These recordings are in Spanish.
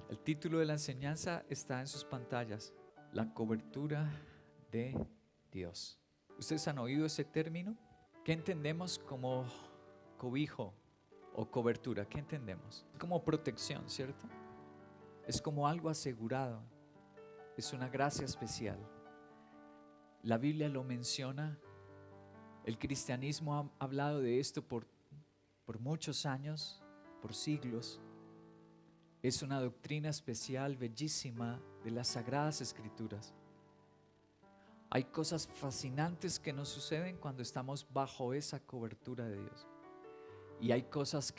El título de la enseñanza está en sus pantallas: la cobertura de Dios. ¿Ustedes han oído ese término? ¿Qué entendemos como cobijo o cobertura? ¿Qué entendemos? Es como protección, ¿cierto? Es como algo asegurado. Es una gracia especial. La Biblia lo menciona. El cristianismo ha hablado de esto por muchos años, por siglos. Es una doctrina especial, bellísima, de las Sagradas Escrituras. Hay cosas fascinantes que nos suceden cuando estamos bajo esa cobertura de Dios. Y hay cosas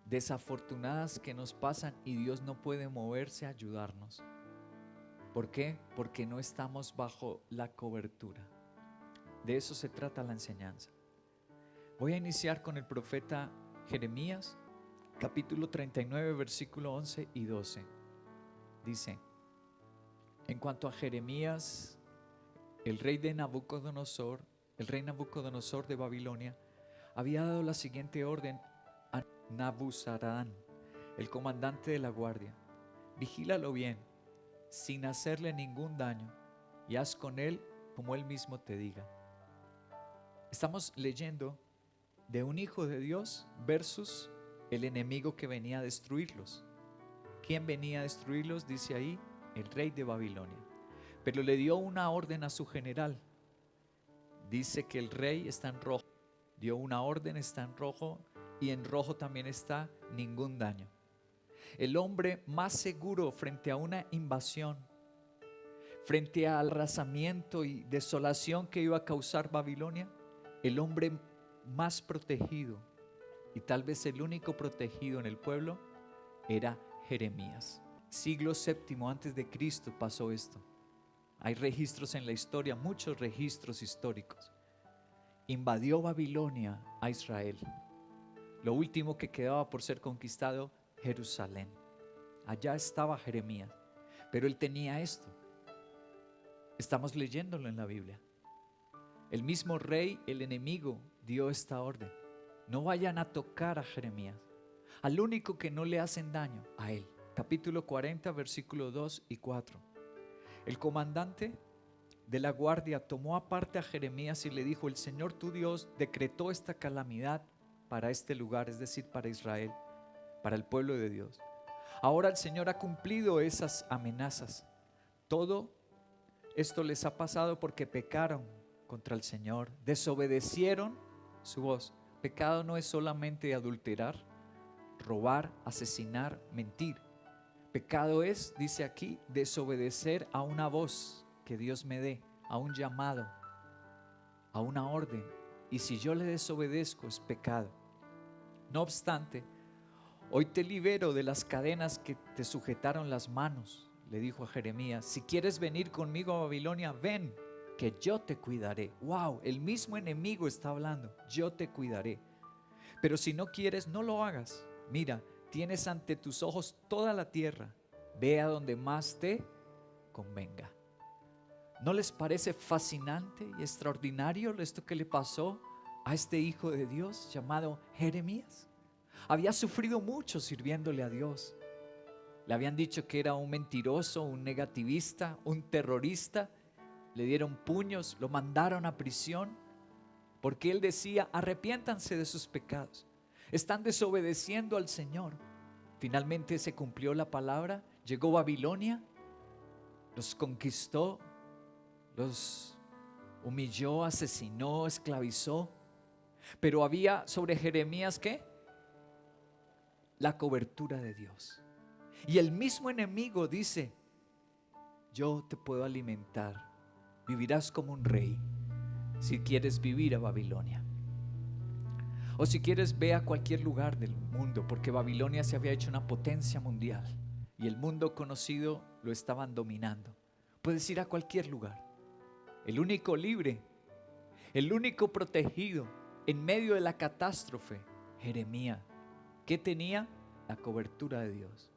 desafortunadas que nos pasan y Dios no puede moverse a ayudarnos. ¿Por qué? Porque no estamos bajo la cobertura. De eso se trata la enseñanza. Voy a iniciar con el profeta Jeremías, capítulo 39, versículo 11 y 12. Dice: en cuanto a Jeremías, el rey Nabucodonosor de Babilonia, había dado la siguiente orden a Nabuzaradán, el comandante de la guardia: vigílalo bien, sin hacerle ningún daño, y haz con él como él mismo te diga. Estamos leyendo de un hijo de Dios versus el enemigo que venía a destruirlos. ¿Quién venía a destruirlos? Dice ahí, el rey de Babilonia. Pero le dio una orden a su general. Dice que el rey está en rojo. Dio una orden, está en rojo, y en rojo también está ningún daño. El hombre más seguro frente a una invasión, frente al arrasamiento y desolación que iba a causar Babilonia, el hombre más protegido, y tal vez el único protegido en el pueblo, era Jeremías. Siglo VII antes de Cristo pasó esto. Hay registros en la historia, muchos registros históricos. Invadió Babilonia a Israel. Lo último que quedaba por ser conquistado, Jerusalén. Allá estaba Jeremías, pero él tenía esto. Estamos leyéndolo en la Biblia. El mismo rey, el enemigo, dio esta orden: no vayan a tocar a Jeremías. Al único que no le hacen daño, a él. Capítulo 40, versículos 2 y 4. El comandante de la guardia tomó aparte a Jeremías y le dijo: el Señor tu Dios decretó esta calamidad para este lugar, es decir, para Israel, para el pueblo de Dios. Ahora el Señor ha cumplido esas amenazas. Todo esto les ha pasado porque pecaron contra el Señor, desobedecieron su voz. Pecado no es solamente adulterar, robar, asesinar, mentir. Pecado es, dice aquí, desobedecer a una voz que Dios me dé, a un llamado, a una orden. Y si yo le desobedezco, es pecado. No obstante, hoy te libero de las cadenas que te sujetaron las manos, le dijo a Jeremías. Si quieres venir conmigo a Babilonia, ven, que yo te cuidaré. Wow, el mismo enemigo está hablando: yo te cuidaré. Pero si no quieres, no lo hagas. Mira, tienes ante tus ojos toda la tierra. Ve a donde más te convenga. ¿No les parece fascinante y extraordinario esto que le pasó a este hijo de Dios llamado Jeremías? Había sufrido mucho sirviéndole a Dios. Le habían dicho que era un mentiroso, un negativista, un terrorista. Le dieron puños, lo mandaron a prisión, porque él decía: arrepiéntanse de sus pecados, están desobedeciendo al Señor. Finalmente se cumplió la palabra. Llegó Babilonia, los conquistó, los humilló, asesinó, esclavizó. Pero había sobre Jeremías, ¿qué? La cobertura de Dios. Y el mismo enemigo dice: yo te puedo alimentar, vivirás como un rey si quieres vivir a Babilonia. O si quieres, ve a cualquier lugar del mundo, porque Babilonia se había hecho una potencia mundial y el mundo conocido lo estaban dominando. Puedes ir a cualquier lugar. El único libre, el único protegido en medio de la catástrofe, Jeremías. ¿Qué tenía? La cobertura de Dios.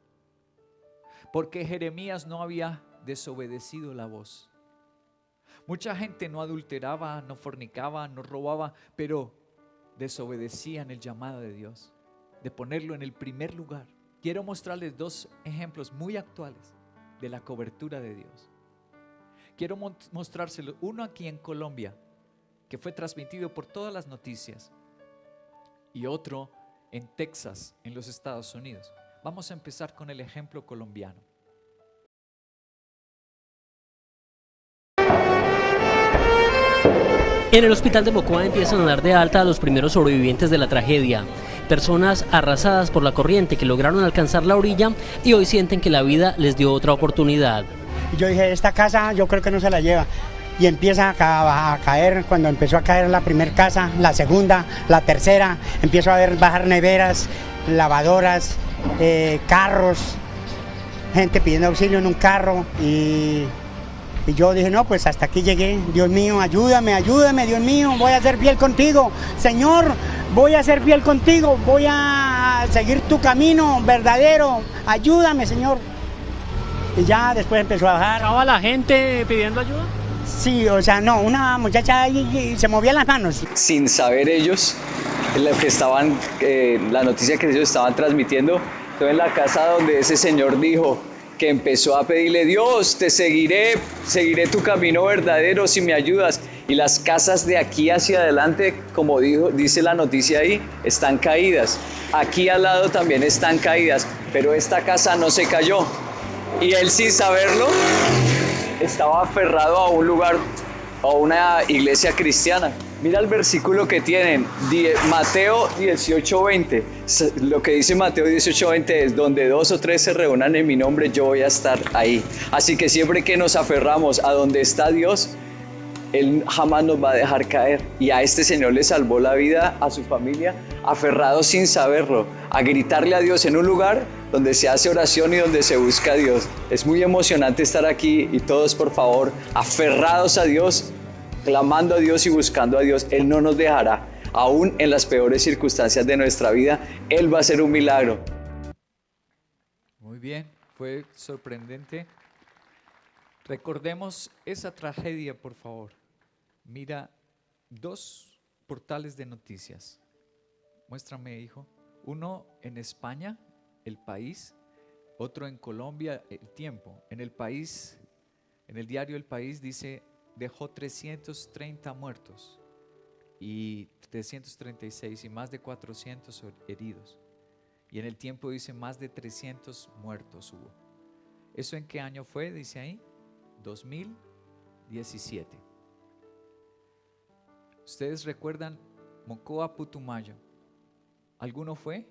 Porque Jeremías no había desobedecido la voz. Mucha gente no adulteraba, no fornicaba, no robaba, pero desobedecían el llamado de Dios, de ponerlo en el primer lugar. quiero mostrarles dos ejemplos muy actuales de la cobertura de Dios. Quiero mostrárselo, uno aquí en Colombia, que fue transmitido por todas las noticias, y otro en Texas, en los Estados Unidos. Vamos a empezar con el ejemplo colombiano. En el hospital de Mocoa empiezan a dar de alta a los primeros sobrevivientes de la tragedia. Personas arrasadas por la corriente que lograron alcanzar la orilla y hoy sienten que la vida les dio otra oportunidad. Yo dije, esta casa yo creo que no se la lleva. Y empieza a caer, cuando empezó a caer la primera casa, la segunda, la tercera, empiezo a ver bajar neveras, lavadoras, carros, gente pidiendo auxilio en un carro y yo dije, no, pues hasta aquí llegué. Dios mío, ayúdame, ayúdame, Dios mío, voy a ser fiel contigo. Señor, voy a ser fiel contigo, voy a seguir tu camino verdadero. Ayúdame, Señor. Y ya después empezó a bajar. ¿Estaba la gente pidiendo ayuda? Sí, o sea, no, una muchacha ahí se movía las manos. Sin saber ellos lo que estaban, la noticia que ellos estaban transmitiendo, estoy en la casa donde ese señor dijo que empezó a pedirle, Dios, te seguiré tu camino verdadero si me ayudas. Y las casas de aquí hacia adelante, como dice la noticia ahí, están caídas. Aquí al lado también están caídas, pero esta casa no se cayó. Y él, sin saberlo, estaba aferrado a un lugar, a una iglesia cristiana. Mira el versículo que tienen, Mateo 18:20. Lo que dice Mateo 18:20 es, donde 2 o 3 se reúnan en mi nombre, yo voy a estar ahí. Así que siempre que nos aferramos a donde está Dios, Él jamás nos va a dejar caer. Y a este señor le salvó la vida, a su familia, aferrado sin saberlo, a gritarle a Dios en un lugar donde se hace oración y donde se busca a Dios. Es muy emocionante estar aquí y todos, por favor, aferrados a Dios, clamando a Dios y buscando a Dios. Él no nos dejará, aún en las peores circunstancias de nuestra vida. Él va a hacer un milagro. Muy bien, fue sorprendente. Recordemos esa tragedia, por favor. Mira, 2 portales de noticias. Muéstrame, hijo. Uno en España, El País. Otro en Colombia, El Tiempo. En El País, en el diario El País dice, dejó 330 muertos y 336 y más de 400 heridos. Y en El Tiempo dice más de 300 muertos hubo. ¿Eso en qué año fue? Dice ahí, 2017. ¿Ustedes recuerdan Mocoa, Putumayo? ¿Alguno fue?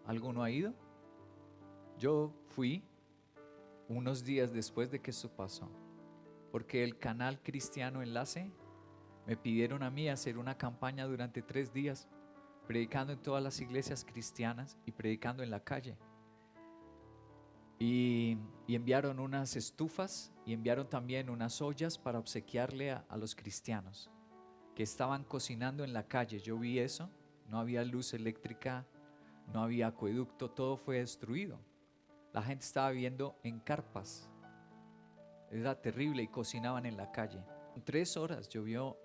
¿Alguno ha ido? Yo fui unos días después de que eso pasó, porque el canal Cristiano Enlace me pidieron a mí hacer una campaña durante 3 días, predicando en todas las iglesias cristianas y predicando en la calle. Y enviaron unas estufas y enviaron también unas ollas para obsequiarle a los cristianos que estaban cocinando en la calle. Yo vi eso, no había luz eléctrica, no había acueducto, todo fue destruido. La gente estaba viviendo en carpas, era terrible, y cocinaban en la calle. 3 horas llovió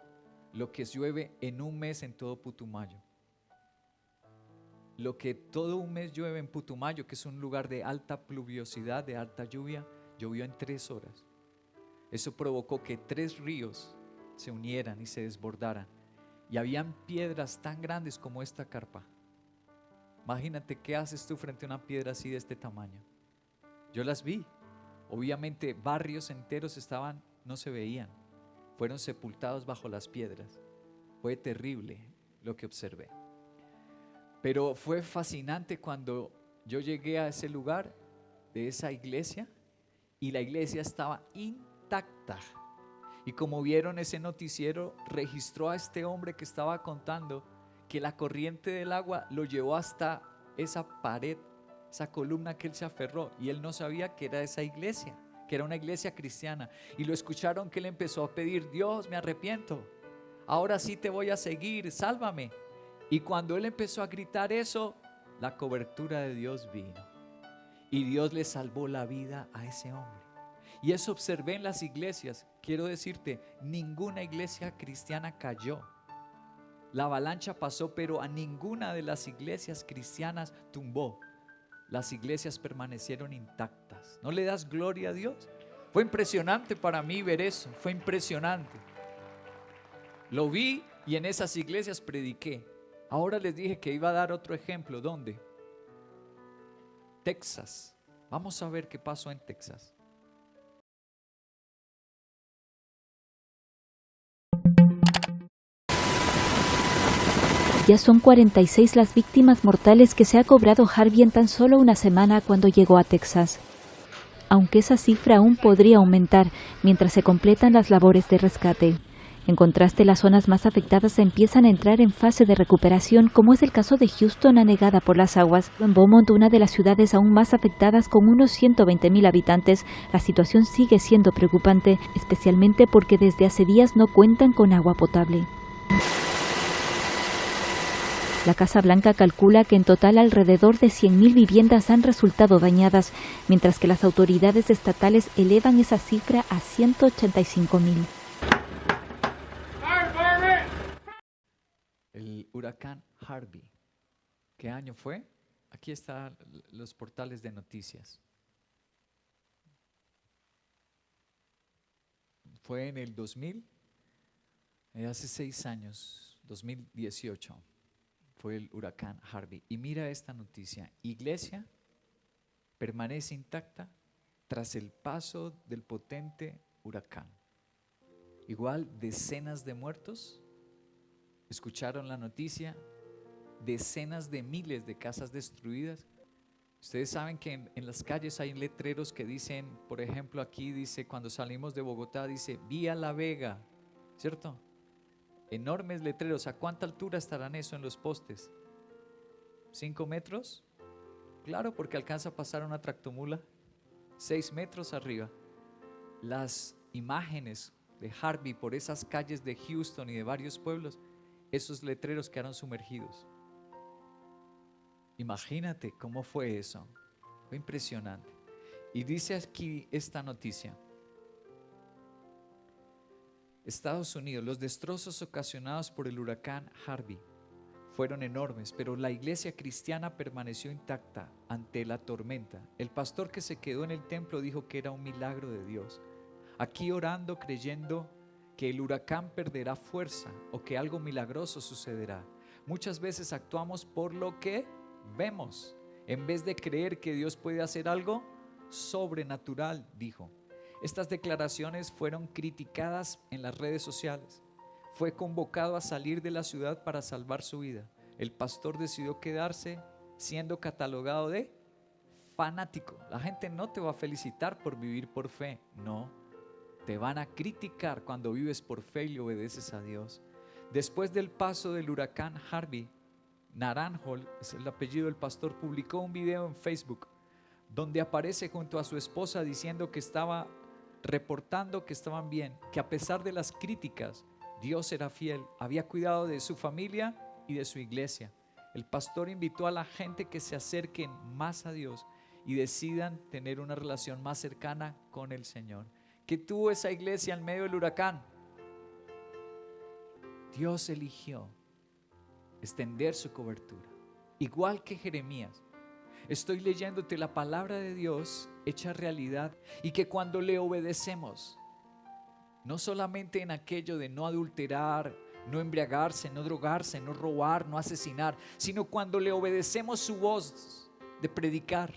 lo que llueve en un mes en todo Putumayo. Lo que todo un mes llueve en Putumayo, que es un lugar de alta pluviosidad, de alta lluvia, llovió en 3 horas. Eso provocó que 3 ríos se unieran y se desbordaran. Y habían piedras tan grandes como esta carpa. Imagínate qué haces tú frente a una piedra así de este tamaño. Yo las vi. Obviamente barrios enteros no se veían. Fueron sepultados bajo las piedras. Fue terrible lo que observé. Pero fue fascinante cuando yo llegué a ese lugar de esa iglesia y la iglesia estaba intacta. Y como vieron ese noticiero, registró a este hombre que estaba contando que la corriente del agua lo llevó hasta esa pared, esa columna que él se aferró, y él no sabía que era esa iglesia, que era una iglesia cristiana. Y lo escucharon que él empezó a pedir, Dios, me arrepiento, ahora sí te voy a seguir, sálvame. Y cuando él empezó a gritar eso, la cobertura de Dios vino y Dios le salvó la vida a ese hombre. Y eso observé en las iglesias. Quiero decirte, ninguna iglesia cristiana cayó. La avalancha pasó, pero a ninguna de las iglesias cristianas tumbó. las iglesias permanecieron intactas. ¿No le das gloria a Dios? Fue impresionante para mí ver eso, fue impresionante. Lo vi y en esas iglesias prediqué. Ahora les dije que iba a dar otro ejemplo. ¿Dónde? Texas. Vamos a ver qué pasó en Texas. Ya son 46 las víctimas mortales que se ha cobrado Harvey en tan solo una semana cuando llegó a Texas. Aunque esa cifra aún podría aumentar mientras se completan las labores de rescate. En contraste, las zonas más afectadas empiezan a entrar en fase de recuperación, como es el caso de Houston, anegada por las aguas. En Beaumont, una de las ciudades aún más afectadas con unos 120,000 habitantes, la situación sigue siendo preocupante, especialmente porque desde hace días no cuentan con agua potable. La Casa Blanca calcula que en total alrededor de 100,000 viviendas han resultado dañadas, mientras que las autoridades estatales elevan esa cifra a 185,000. El huracán Harvey. ¿Qué año fue? Aquí están los portales de noticias. Fue en el 2000, hace 6 años, 2018. Fue el huracán Harvey. Y mira esta noticia: iglesia permanece intacta tras el paso del potente huracán. Igual decenas de muertos. ¿Escucharon la noticia? Decenas de miles de casas destruidas. Ustedes saben que en las calles hay letreros que dicen, por ejemplo aquí dice, cuando salimos de Bogotá dice Vía La Vega, ¿cierto? Enormes letreros. ¿A cuánta altura estarán eso en los postes? ¿5 metros? Claro, porque alcanza a pasar una tractomula. 6 metros arriba. Las imágenes de Harvey por esas calles de Houston y de varios pueblos, esos letreros quedaron sumergidos. Imagínate cómo fue eso. Fue impresionante. Y dice aquí esta noticia: Estados Unidos, los destrozos ocasionados por el huracán Harvey fueron enormes, pero la iglesia cristiana permaneció intacta ante la tormenta. El pastor que se quedó en el templo dijo que era un milagro de Dios. Aquí orando, creyendo que el huracán perderá fuerza o que algo milagroso sucederá. Muchas veces actuamos por lo que vemos, en vez de creer que Dios puede hacer algo sobrenatural, dijo. Estas declaraciones fueron criticadas en las redes sociales. Fue convocado a salir de la ciudad para salvar su vida. El pastor decidió quedarse, siendo catalogado de fanático. La gente no te va a felicitar por vivir por fe, no. Te van a criticar cuando vives por fe y obedeces a Dios. Después del paso del huracán Harvey, Naranjo, es el apellido del pastor, publicó un video en Facebook donde aparece junto a su esposa diciendo que estaba reportando que estaban bien, que a pesar de las críticas, Dios era fiel, había cuidado de su familia y de su iglesia. El pastor invitó a la gente que se acerquen más a Dios y decidan tener una relación más cercana con el Señor. ¿Qué tuvo esa iglesia en medio del huracán? Dios eligió extender su cobertura, igual que Jeremías. Estoy leyéndote la palabra de Dios hecha realidad, y que cuando le obedecemos, no solamente en aquello de no adulterar, no embriagarse, no drogarse, no robar, no asesinar, sino cuando le obedecemos su voz de predicar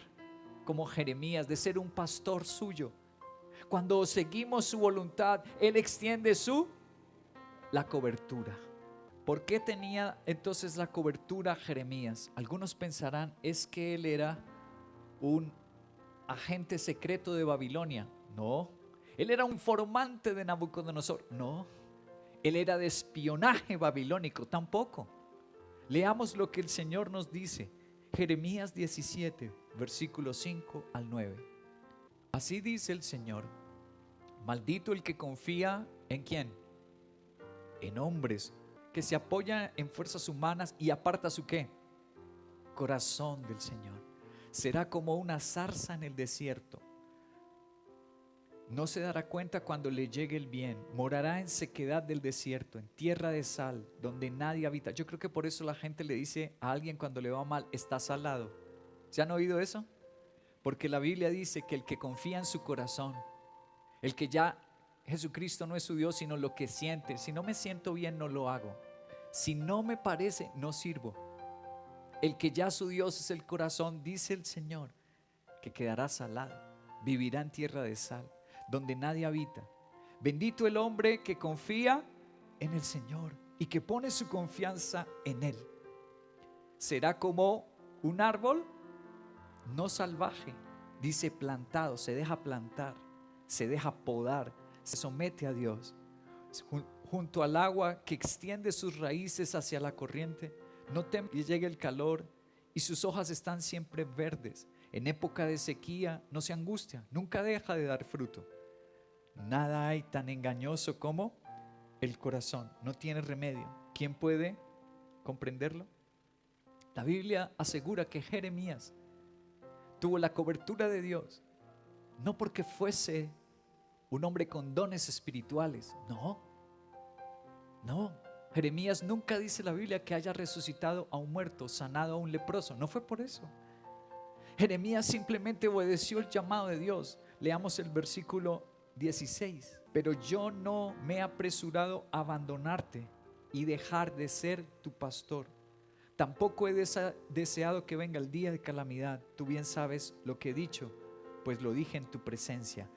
como Jeremías, de ser un pastor suyo. Cuando seguimos su voluntad, Él extiende la cobertura. ¿Por qué tenía entonces la cobertura Jeremías? Algunos pensarán, es que él era un agente secreto de Babilonia. No. Él era un informante de Nabucodonosor. No. Él era de espionaje babilónico. Tampoco. Leamos lo que el Señor nos dice. Jeremías 17, versículos 5 al 9. Así dice el Señor: maldito el que confía ¿en quién? En hombres, que se apoya en fuerzas humanas y aparta su ¿qué? Corazón del Señor. Será como una zarza en el desierto. No se dará cuenta cuando le llegue el bien. Morará en sequedad del desierto, en tierra de sal, donde nadie habita. Yo creo que por eso la gente le dice a alguien cuando le va mal, está salado. ¿Se han oído eso? Porque la Biblia dice que el que confía en su corazón, el que ya Jesucristo no es su Dios, sino lo que siente. Si no me siento bien, no lo hago. Si no me parece, no sirvo. El que ya su Dios es el corazón, dice el Señor, que quedará salado, vivirá en tierra de sal, donde nadie habita. Bendito el hombre que confía en el Señor y que pone su confianza en Él. Será como un árbol no salvaje, dice plantado, se deja plantar, se deja podar, se somete a Dios. Junto al agua que extiende sus raíces hacia la corriente, no teme que llegue el calor y sus hojas están siempre verdes. En época de sequía no se angustia, nunca deja de dar fruto. Nada hay tan engañoso como el corazón, no tiene remedio. ¿Quién puede comprenderlo? La Biblia asegura que Jeremías tuvo la cobertura de Dios, no porque fuese un hombre con dones espirituales, no. Jeremías nunca dice la Biblia que haya resucitado a un muerto, sanado a un leproso, no fue por eso. Jeremías simplemente obedeció el llamado de Dios. Leamos el versículo 16. Pero yo no me he apresurado a abandonarte y dejar de ser tu pastor. Tampoco he deseado que venga el día de calamidad. Tú bien sabes lo que he dicho, pues lo dije en tu presencia.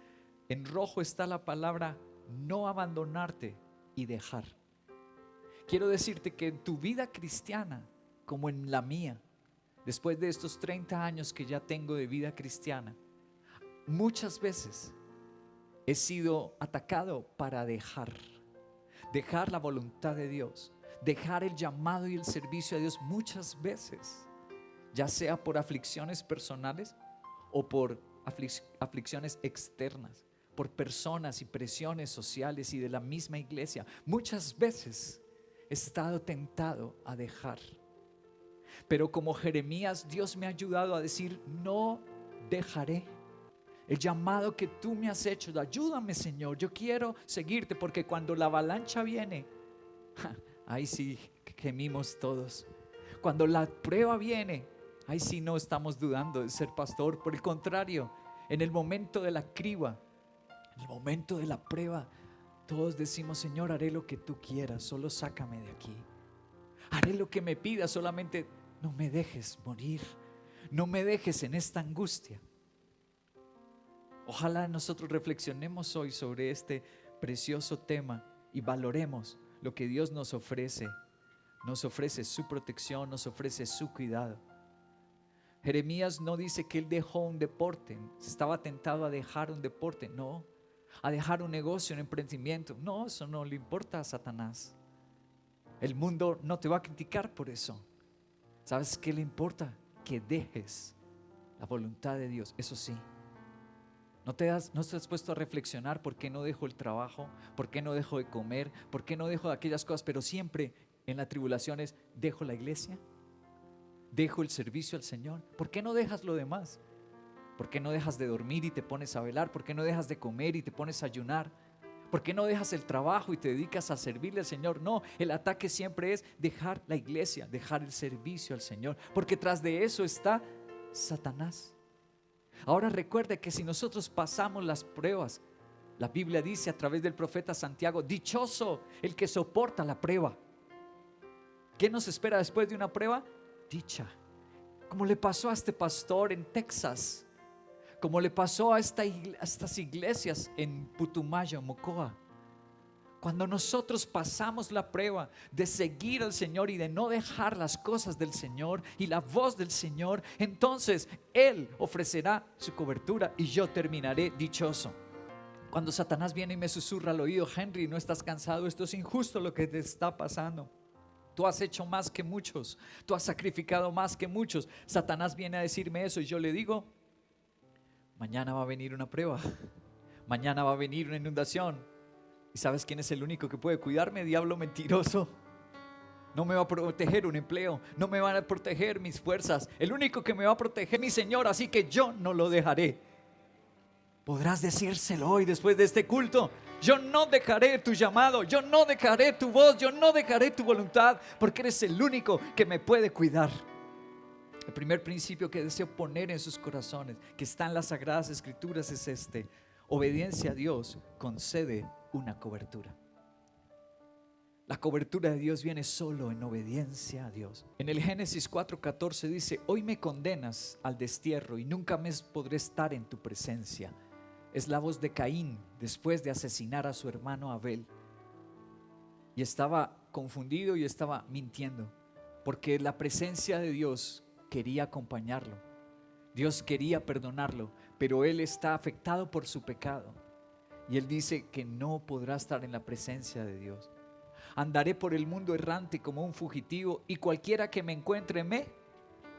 En rojo está la palabra no abandonarte y dejar. Quiero decirte que en tu vida cristiana, como en la mía, después de estos 30 años que ya tengo de vida cristiana, muchas veces he sido atacado para dejar la voluntad de Dios, dejar el llamado y el servicio a Dios muchas veces, ya sea por aflicciones personales o por aflicciones externas, por personas y presiones sociales y de la misma iglesia. Muchas veces he estado tentado a dejar, pero como Jeremías, Dios me ha ayudado a decir: no dejaré el llamado que tú me has hecho. Ayúdame, Señor, yo quiero seguirte, porque cuando la avalancha viene, ahí sí gemimos todos. Cuando la prueba viene, ahí sí no estamos dudando de ser pastor. Por el contrario, en el momento de la criba, en el momento de la prueba, todos decimos: Señor, haré lo que tú quieras, solo sácame de aquí. Haré lo que me pidas, solamente no me dejes morir, no me dejes en esta angustia. Ojalá nosotros reflexionemos hoy sobre este precioso tema y valoremos lo que Dios nos ofrece. Nos ofrece su protección, nos ofrece su cuidado. Jeremías no dice que él dejó un deporte, estaba tentado a dejar un deporte, no. A dejar un negocio, un emprendimiento, no, eso no le importa a Satanás. El mundo no te va a criticar por eso. ¿Sabes qué le importa? Que dejes la voluntad de Dios. Eso sí, no te has puesto a reflexionar: ¿por qué no dejo el trabajo? ¿Por qué no dejo de comer? ¿Por qué no dejo de aquellas cosas? Pero siempre en las tribulaciones dejo la iglesia, dejo el servicio al Señor. ¿Por qué no dejas lo demás? ¿Por qué no dejas de dormir y te pones a velar? ¿Por qué no dejas de comer y te pones a ayunar? ¿Por qué no dejas el trabajo y te dedicas a servirle al Señor? No, el ataque siempre es dejar la iglesia, dejar el servicio al Señor, porque tras de eso está Satanás. Ahora recuerde que si nosotros pasamos las pruebas, la Biblia dice a través del profeta Santiago: dichoso el que soporta la prueba. ¿Qué nos espera después de una prueba? Dicha. Como le pasó a este pastor en Texas, como le pasó a estas iglesias en Putumayo, Mocoa. Cuando nosotros pasamos la prueba de seguir al Señor y de no dejar las cosas del Señor y la voz del Señor, entonces Él ofrecerá su cobertura y yo terminaré dichoso. Cuando Satanás viene y me susurra al oído: Henry, ¿no estás cansado? Esto es injusto lo que te está pasando. Tú has hecho más que muchos, tú has sacrificado más que muchos. Satanás viene a decirme eso y yo le digo: mañana va a venir una prueba, mañana va a venir una inundación. ¿Y sabes quién es el único que puede cuidarme? Diablo mentiroso. No me va a proteger un empleo, no me van a proteger mis fuerzas. El único que me va a proteger es mi Señor, así que yo no lo dejaré. Podrás decírselo hoy después de este culto: yo no dejaré tu llamado, yo no dejaré tu voz, yo no dejaré tu voluntad, porque eres el único que me puede cuidar. El primer principio que deseo poner en sus corazones, que está en las Sagradas Escrituras, es este: obediencia a Dios concede una cobertura. La cobertura de Dios viene solo en obediencia a Dios. En el Génesis 4:14 dice: hoy me condenas al destierro y nunca más podré estar en tu presencia. Es la voz de Caín después de asesinar a su hermano Abel. Y estaba confundido y estaba mintiendo, porque la presencia de Dios quería acompañarlo. Dios quería perdonarlo, pero él está afectado por su pecado. Y él dice que no podrá estar en la presencia de Dios. Andaré por el mundo errante como un fugitivo, y cualquiera que me encuentre me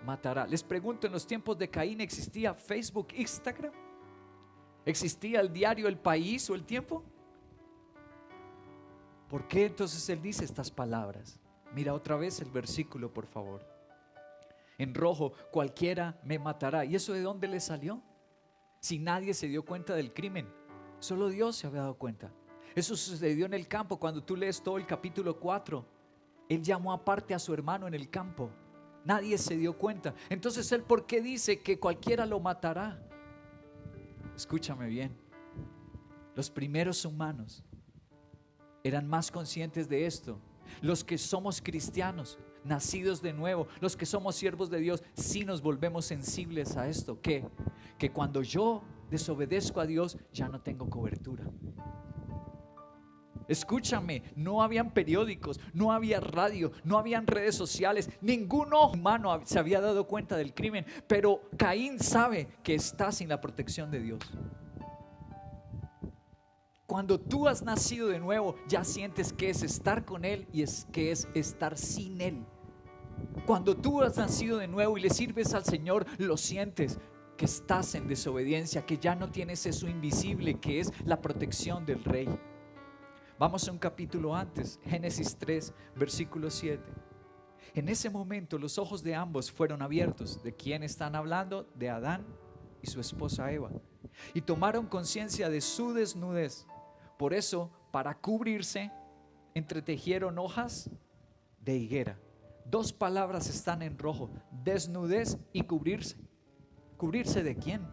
matará. Les pregunto, ¿en los tiempos de Caín existía Facebook, Instagram? ¿Existía el diario El País o El Tiempo? ¿Por qué entonces él dice estas palabras? Mira otra vez el versículo, por favor. En rojo: cualquiera me matará. ¿Y eso de dónde le salió? Si nadie se dio cuenta del crimen, solo Dios se había dado cuenta. Eso sucedió en el campo. Cuando tú lees todo el capítulo 4, él llamó aparte a su hermano en el campo. Nadie se dio cuenta. Entonces él, ¿por qué dice que cualquiera lo matará? Escúchame bien. Los primeros humanos eran más conscientes de esto. Los que somos cristianos, nacidos de nuevo, los que somos siervos de Dios, sí nos volvemos sensibles a esto. ¿Qué? Que cuando yo desobedezco a Dios, ya no tengo cobertura. Escúchame, no habían periódicos, no había radio, no habían redes sociales, ningún humano se había dado cuenta del crimen, pero Caín sabe que está sin la protección de Dios. Cuando tú has nacido de nuevo, ya sientes que es estar con Él y que es estar sin Él. Cuando tú has nacido de nuevo y le sirves al Señor, lo sientes, que estás en desobediencia, que ya no tienes eso invisible que es la protección del Rey. Vamos a un capítulo antes, Génesis 3, versículo 7. En ese momento los ojos de ambos fueron abiertos. ¿De quién están hablando? De Adán y su esposa Eva. Y tomaron conciencia de su desnudez. Por eso, para cubrirse, entretejieron hojas de higuera. Dos palabras están en rojo: desnudez y cubrirse. ¿Cubrirse de quién?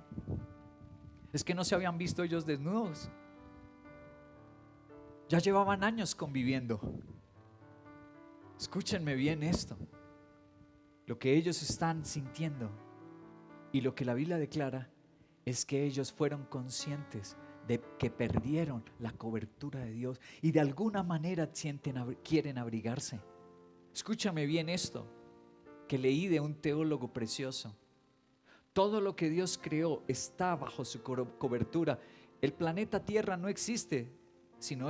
Es que no se habían visto ellos desnudos. Ya llevaban años conviviendo. Escúchenme bien esto. Lo que ellos están sintiendo y lo que la Biblia declara es que ellos fueron conscientes de que perdieron la cobertura de Dios y de alguna manera quieren abrigarse. Escúchame bien esto que leí de un teólogo precioso. Todo lo que Dios creó está bajo su cobertura. El planeta Tierra no existe si no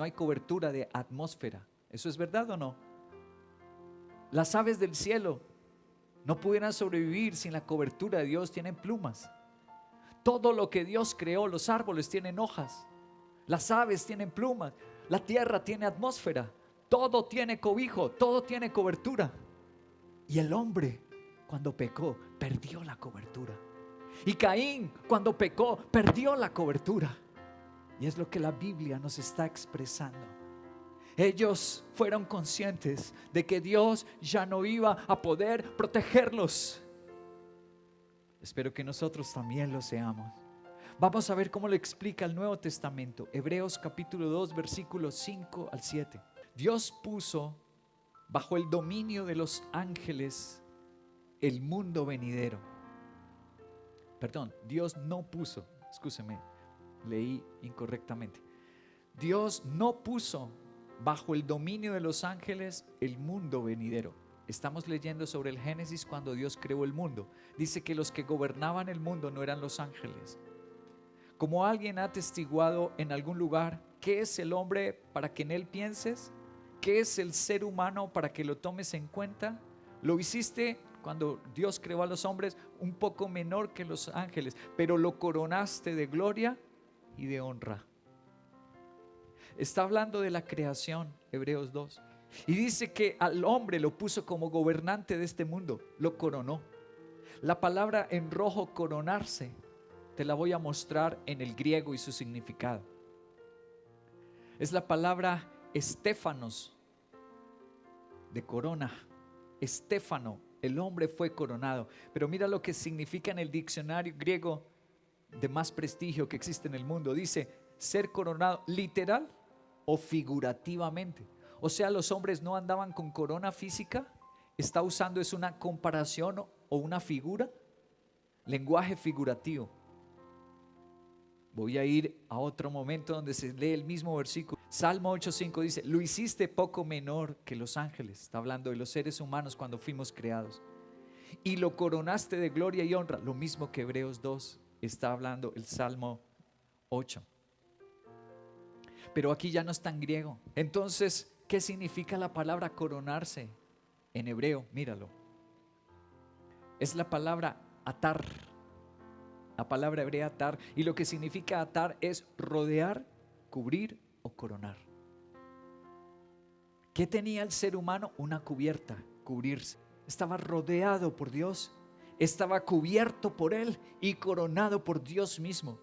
hay cobertura de atmósfera. ¿Eso es verdad o no? Las aves del cielo no pudieran sobrevivir sin la cobertura de Dios. Tienen plumas. Todo lo que Dios creó, los árboles tienen hojas, las aves tienen plumas, la tierra tiene atmósfera, todo tiene cobijo, todo tiene cobertura. Y el hombre, cuando pecó, perdió la cobertura. Y Caín, cuando pecó, perdió la cobertura. Y es lo que la Biblia nos está expresando. Ellos fueron conscientes de que Dios ya no iba a poder protegerlos. Espero que nosotros también lo seamos. Vamos a ver cómo lo explica el Nuevo Testamento. Hebreos capítulo 2, versículos 5 al 7. Dios puso bajo el dominio de los ángeles el mundo venidero. Perdón, Dios no puso, escúcheme, leí incorrectamente. Dios no puso bajo el dominio de los ángeles el mundo venidero. Estamos leyendo sobre el Génesis cuando Dios creó el mundo. Dice que los que gobernaban el mundo no eran los ángeles. Como alguien ha atestiguado en algún lugar, ¿qué es el hombre para que en él pienses? ¿Qué es el ser humano para que lo tomes en cuenta? Lo hiciste cuando Dios creó a los hombres un poco menor que los ángeles, pero lo coronaste de gloria y de honra. Está hablando de la creación, Hebreos 2. Y dice que al hombre lo puso como gobernante de este mundo, lo coronó. La palabra en rojo, coronarse, te la voy a mostrar en el griego y su significado. Es la palabra estéfanos, de corona. Estéfano el hombre fue coronado. Pero mira lo que significa en el diccionario griego de más prestigio que existe en el mundo. Dice ser coronado literal o figurativamente. O sea, los hombres no andaban con corona física. Está usando es una comparación o una figura. Lenguaje figurativo. Voy a ir a otro momento donde se lee el mismo versículo. Salmo 8:5 dice: lo hiciste poco menor que los ángeles. Está hablando de los seres humanos cuando fuimos creados. Y lo coronaste de gloria y honra. Lo mismo que Hebreos 2 está hablando el Salmo 8. Pero aquí ya no está en griego. Entonces, ¿qué significa la palabra coronarse en hebreo? Míralo. Es la palabra atar. La palabra hebrea atar, y lo que significa atar es rodear, cubrir o coronar. ¿Qué tenía el ser humano? Una cubierta, cubrirse. Estaba rodeado por Dios, estaba cubierto por Él y coronado por Dios mismo.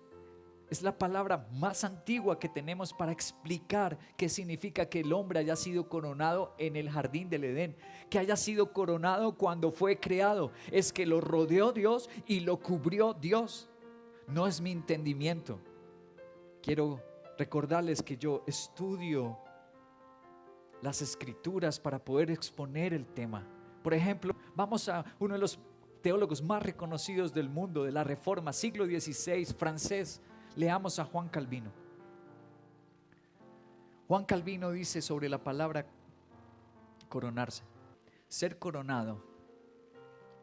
Es la palabra más antigua que tenemos para explicar qué significa que el hombre haya sido coronado en el jardín del Edén, que haya sido coronado cuando fue creado. Es que lo rodeó Dios y lo cubrió Dios. No es mi entendimiento. Quiero recordarles que yo estudio las escrituras para poder exponer el tema. Por ejemplo, vamos a uno de los teólogos más reconocidos del mundo, de la Reforma, siglo XVI, francés. Leamos a Juan Calvino. Juan Calvino dice sobre la palabra coronarse: ser coronado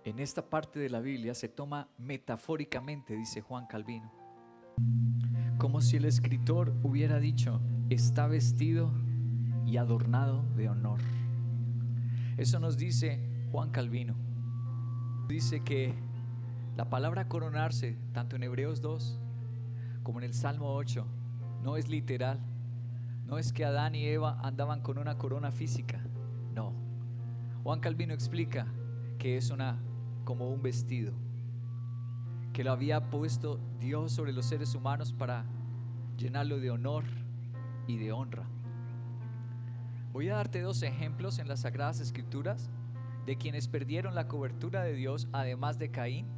en esta parte de la Biblia se toma metafóricamente, dice Juan Calvino, como si el escritor hubiera dicho: está vestido y adornado de honor. Eso nos dice Juan Calvino. Dice que la palabra coronarse, tanto en Hebreos 2 como en el Salmo 8, no es literal. No es que Adán y Eva andaban con una corona física. No. Juan Calvino explica que es como un vestido que lo había puesto Dios sobre los seres humanos para llenarlo de honor y de honra. Voy a darte dos ejemplos en las Sagradas Escrituras de quienes perdieron la cobertura de Dios, además de Caín,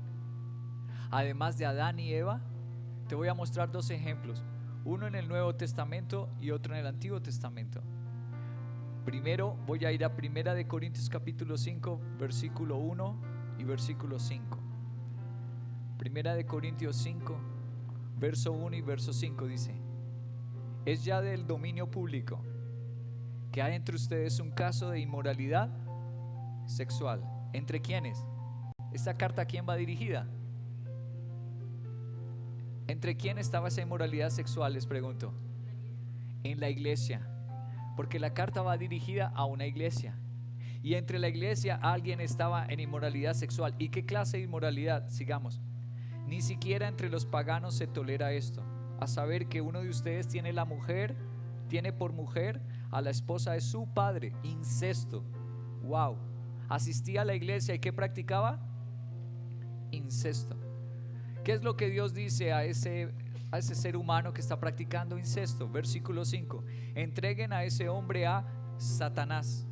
además de Adán y Eva. Te voy a mostrar dos ejemplos, uno en el Nuevo Testamento y otro en el Antiguo Testamento. Primero voy a ir a 1 de Corintios capítulo 5, versículo 1 y versículo 5. 1 de Corintios 5, verso 1 y verso 5 dice: es ya del dominio público que hay entre ustedes un caso de inmoralidad sexual. ¿Entre quiénes? ¿Esta carta a quién va dirigida? ¿Entre quién estaba esa inmoralidad sexual? Les pregunto. En la iglesia, porque la carta va dirigida a una iglesia, y entre la iglesia alguien estaba en inmoralidad sexual. ¿Y qué clase de inmoralidad? Sigamos. Ni siquiera entre los paganos se tolera esto, a saber que uno de ustedes tiene por mujer a la esposa de su padre. Incesto. Wow. Asistía a la iglesia y ¿qué practicaba? Incesto. ¿Qué es lo que Dios dice a ese ser humano que está practicando incesto? Versículo 5: entreguen a ese hombre a Satanás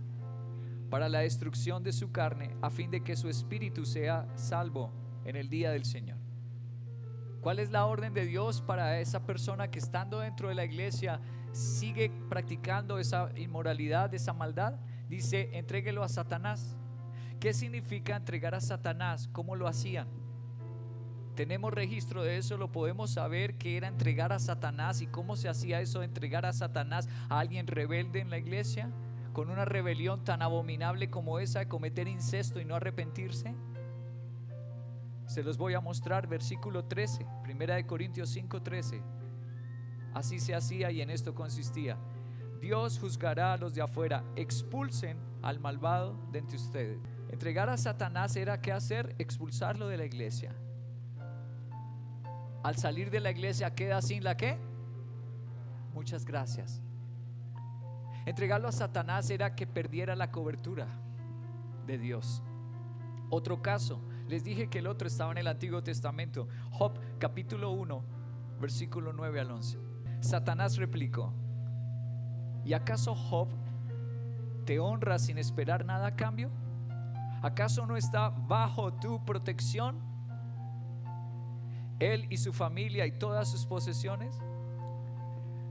para la destrucción de su carne, a fin de que su espíritu sea salvo en el día del Señor. ¿Cuál es la orden de Dios para esa persona que estando dentro de la iglesia sigue practicando esa inmoralidad, esa maldad? Dice: entréguelo a Satanás. ¿Qué significa entregar a Satanás? ¿Cómo lo hacían? Tenemos registro de eso, lo podemos saber que era entregar a Satanás. ¿Y cómo se hacía eso, entregar a Satanás a alguien rebelde en la iglesia, con una rebelión tan abominable como esa de cometer incesto y no arrepentirse? Se los voy a mostrar, versículo 13, 1 de Corintios 5:13. Así se hacía y en esto consistía: Dios juzgará a los de afuera, expulsen al malvado de entre ustedes. Entregar a Satanás era ¿qué hacer? Expulsarlo de la iglesia. Al salir de la iglesia queda sin la ¿qué? Muchas gracias. Entregarlo a Satanás era que perdiera la cobertura de Dios. Otro caso, les dije que el otro estaba en el Antiguo Testamento. Job capítulo 1, versículo 9 al 11. Satanás replicó: ¿y acaso Job te honra sin esperar nada a cambio? ¿Acaso no está bajo tu protección él y su familia y todas sus posesiones?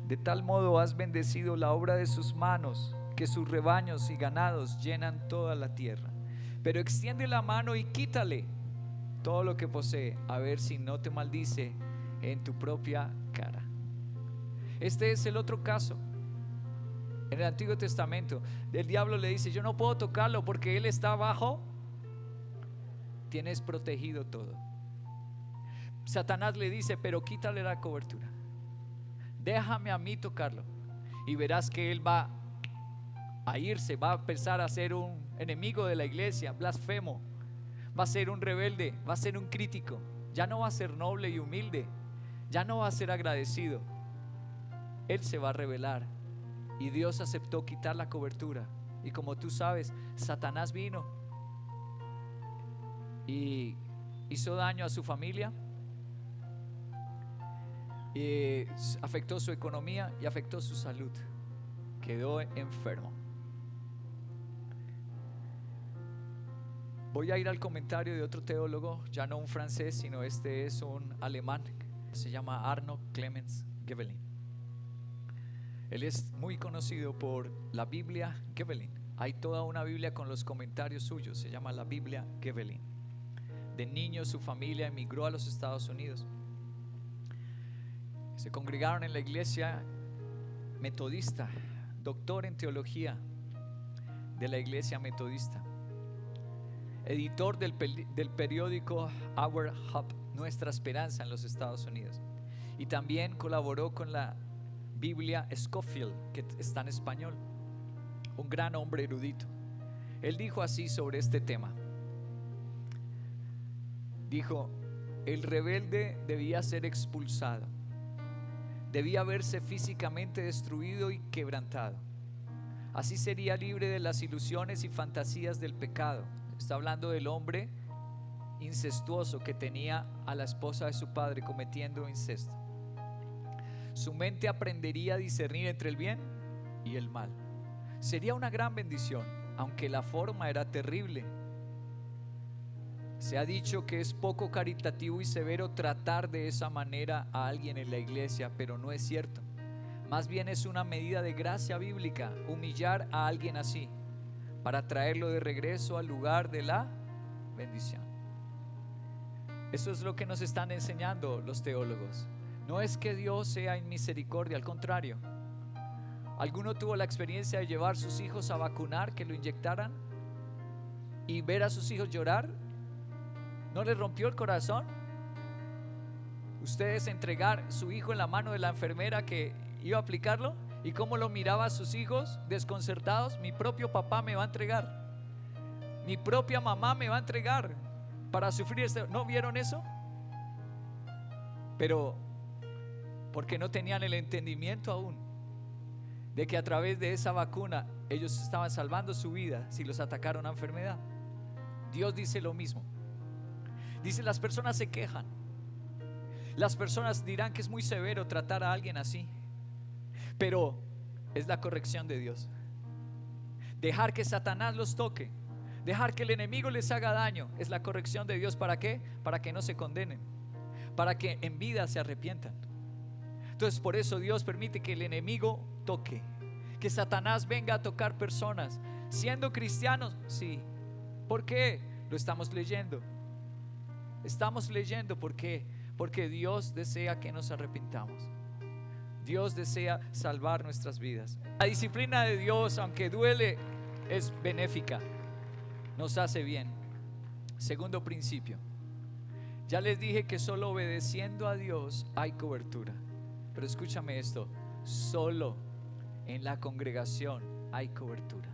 De tal modo has bendecido la obra de sus manos, que sus rebaños y ganados llenan toda la tierra. Pero extiende la mano y quítale todo lo que posee, a ver si no te maldice en tu propia cara. Este es el otro caso. En el Antiguo Testamento, el diablo le dice: yo no puedo tocarlo porque él está abajo. Tienes protegido todo. Satanás le dice: pero quítale la cobertura, déjame a mí tocarlo, y verás que él va a irse, va a empezar a ser un enemigo de la iglesia, blasfemo, va a ser un rebelde, va a ser un crítico, ya no va a ser noble y humilde, ya no va a ser agradecido. Él se va a rebelar, y Dios aceptó quitar la cobertura. Y como tú sabes, Satanás vino y hizo daño a su familia, y afectó su economía y afectó su salud. Quedó enfermo. Voy a ir al comentario de otro teólogo, ya no un francés, sino este es un alemán, se llama Arno Clemens Gébelin. Él es muy conocido por la Biblia Gébelin. Hay toda una Biblia con los comentarios suyos, se llama la Biblia Gébelin. De niño su familia emigró a los Estados Unidos. Se congregaron en la iglesia metodista, doctor en teología de la iglesia metodista, editor del periódico Our Hope, Nuestra Esperanza, en los Estados Unidos, y también colaboró con la Biblia Scofield, que está en español. Un gran hombre erudito. Él dijo así sobre este tema. Dijo: el rebelde debía ser expulsado, debía verse físicamente destruido y quebrantado. Así sería libre de las ilusiones y fantasías del pecado. Está hablando del hombre incestuoso que tenía a la esposa de su padre cometiendo incesto. Su mente aprendería a discernir entre el bien y el mal. Sería una gran bendición, aunque la forma era terrible. Se ha dicho que es poco caritativo y severo tratar de esa manera a alguien en la iglesia, pero no es cierto. Más bien es una medida de gracia bíblica humillar a alguien así, para traerlo de regreso al lugar de la bendición. Eso es lo que nos están enseñando los teólogos. No es que Dios sea inmisericordia, al contrario. ¿Alguno tuvo la experiencia de llevar a sus hijos a vacunar, que lo inyectaran, y ver a sus hijos llorar? ¿No les rompió el corazón? Ustedes entregar su hijo en la mano de la enfermera que iba a aplicarlo, y cómo lo miraba a sus hijos desconcertados. Mi propio papá me va a entregar, mi propia mamá me va a entregar para sufrir este. ¿No vieron eso? Pero porque no tenían el entendimiento aún de que a través de esa vacuna ellos estaban salvando su vida si los atacara una enfermedad. Dios dice lo mismo. Dice: las personas se quejan, las personas dirán que es muy severo tratar a alguien así, pero es la corrección de Dios. Dejar que Satanás los toque, dejar que el enemigo les haga daño, es la corrección de Dios. ¿Para qué? Para que no se condenen, para que en vida se arrepientan. Entonces por eso Dios permite que el enemigo toque, que Satanás venga a tocar personas siendo cristianos. Sí. ¿Por qué? Lo estamos leyendo. Estamos leyendo. ¿Por qué? Porque Dios desea que nos arrepintamos. Dios desea salvar nuestras vidas. La disciplina de Dios, aunque duele, es benéfica, nos hace bien. Segundo principio, ya les dije que solo obedeciendo a Dios hay cobertura. Pero escúchame esto: solo en la congregación hay cobertura.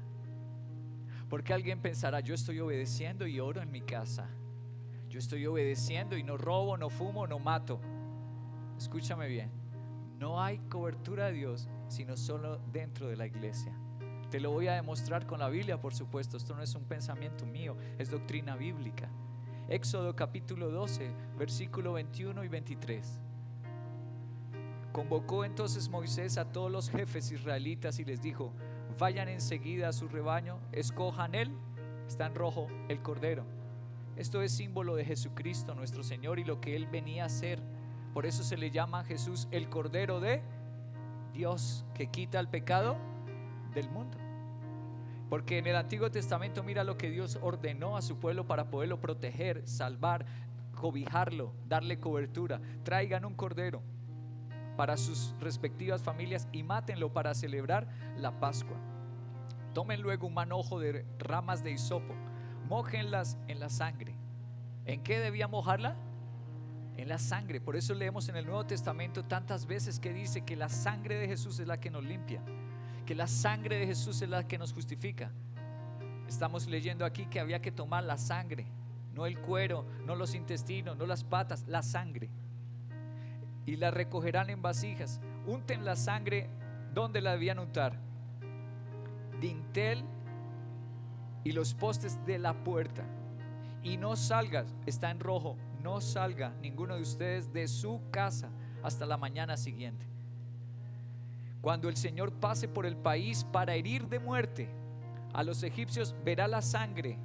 Porque alguien pensará: yo estoy obedeciendo y oro en mi casa, yo estoy obedeciendo y no robo, no fumo, no mato. Escúchame bien: no hay cobertura de Dios sino solo dentro de la iglesia. Te lo voy a demostrar con la Biblia, por supuesto. Esto no es un pensamiento mío, es doctrina bíblica. Éxodo capítulo 12, versículo 21 y 23. Convocó entonces Moisés a todos los jefes israelitas y les dijo: vayan enseguida a su rebaño, escojan el está en rojo el cordero. Esto es símbolo de Jesucristo nuestro Señor y lo que Él venía a hacer. Por eso se le llama a Jesús el Cordero de Dios, que quita el pecado del mundo. Porque en el Antiguo Testamento mira lo que Dios ordenó a su pueblo para poderlo proteger, salvar, cobijarlo, darle cobertura. Traigan un cordero para sus respectivas familias y mátenlo para celebrar la Pascua. Tomen luego un manojo de ramas de hisopo, mójenlas en la sangre. ¿En qué debía mojarla? En la sangre. Por eso leemos en el Nuevo Testamento tantas veces que dice que la sangre de Jesús es la que nos limpia, que la sangre de Jesús es la que nos justifica. Estamos leyendo aquí que había que tomar la sangre, no el cuero, no los intestinos, no las patas, la sangre. Y la recogerán en vasijas. Unten la sangre. ¿Dónde la debían untar? Dintel y los postes de la puerta. Y no salgas, está en rojo, no salga ninguno de ustedes de su casa hasta la mañana siguiente. Cuando el Señor pase por el país para herir de muerte a los egipcios, verá la sangre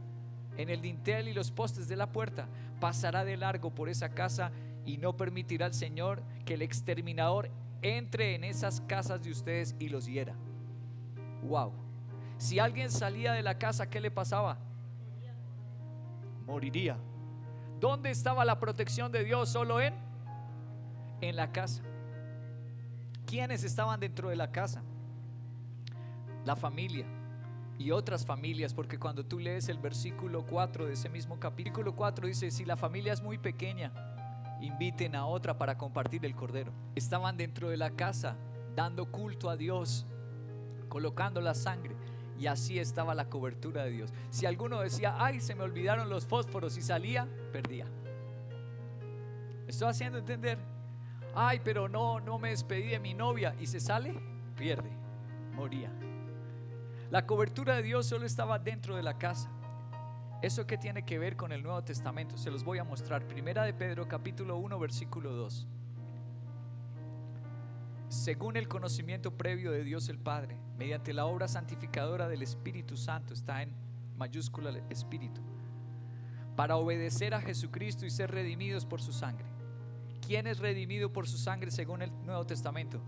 en el dintel y los postes de la puerta. Pasará de largo por esa casa y no permitirá al Señor que el exterminador entre en esas casas de ustedes y los hiera. Wow. Si alguien salía de la casa, ¿qué le pasaba? Moriría. ¿Dónde estaba la protección de Dios? Solo en la casa. ¿Quiénes estaban dentro de la casa? La familia y otras familias, porque cuando tú lees el versículo 4 de ese mismo capítulo 4 dice: si la familia es muy pequeña, inviten a otra para compartir el cordero. Estaban dentro de la casa dando culto a Dios, colocando la sangre, y así estaba la cobertura de Dios. Si alguno decía: ay, se me olvidaron los fósforos, y salía, perdía. ¿Me estoy haciendo entender? Ay, pero no me despedí de mi novia, y se sale, pierde, moría. La cobertura de Dios solo estaba dentro de la casa. ¿Eso qué tiene que ver con el Nuevo Testamento? Se los voy a mostrar. Primera de Pedro capítulo 1 versículo 2. Según el conocimiento previo de Dios el Padre, mediante la obra santificadora del Espíritu Santo, está en mayúscula el Espíritu, para obedecer a Jesucristo y ser redimidos por su sangre. ¿Quién es redimido por su sangre según el Nuevo Testamento?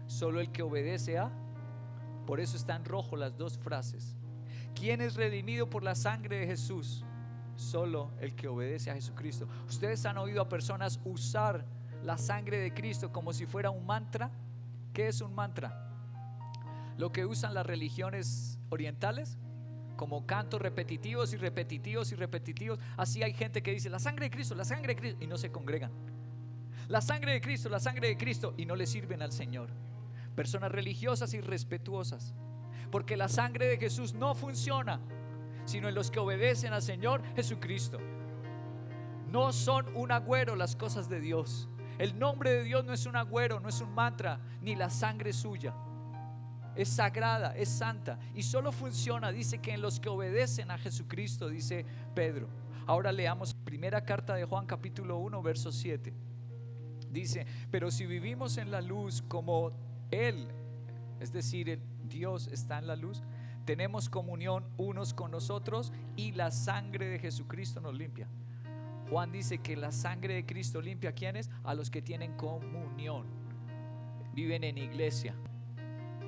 Solo el que obedece a. Por eso está en rojo las dos frases. ¿Quién es redimido por la sangre de Jesús? Solo el que obedece a Jesucristo. Ustedes han oído a personas usar la sangre de Cristo como si fuera un mantra. ¿Qué es un mantra? Lo que usan las religiones orientales, como cantos repetitivos y repetitivos y repetitivos. Así hay gente que dice: la sangre de Cristo, la sangre de Cristo, y no se congregan. La sangre de Cristo, la sangre de Cristo, y no le sirven al Señor. Personas religiosas y respetuosas, porque la sangre de Jesús no funciona sino en los que obedecen al Señor Jesucristo. No son un agüero las cosas de Dios. El nombre de Dios no es un agüero, no es un mantra, ni la sangre suya. Es sagrada, es santa, y solo funciona, dice, que en los que obedecen a Jesucristo, dice Pedro. Ahora leamos primera carta de Juan capítulo 1 verso 7. Dice: pero si vivimos en la luz como Él, es decir, el Dios está en la luz, tenemos comunión unos con nosotros y la sangre de Jesucristo nos limpia. Juan dice que la sangre de Cristo limpia ¿a quiénes? A los que tienen comunión, viven en iglesia.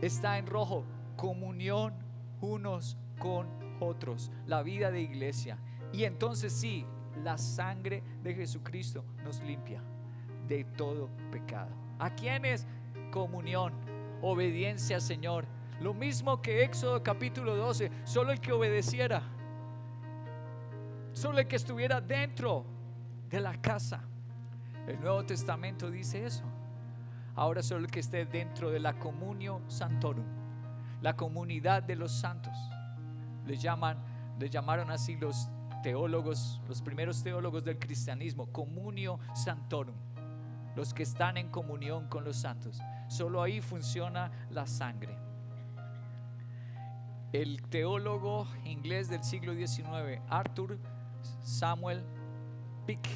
Está en rojo, comunión unos con otros, la vida de iglesia. Y entonces sí, la sangre de Jesucristo nos limpia de todo pecado. ¿A quiénes? Comunión, obediencia al Señor. Lo mismo que Éxodo capítulo 12, solo el que obedeciera, solo el que estuviera dentro de la casa. El Nuevo Testamento dice eso. Ahora solo el que esté dentro de la Communio Sanctorum, la comunidad de los santos. Les llamaron así los teólogos, los primeros teólogos del cristianismo, Communio Sanctorum, los que están en comunión con los santos. Solo ahí funciona la sangre. El teólogo inglés del siglo XIX, Arthur Samuel Pick,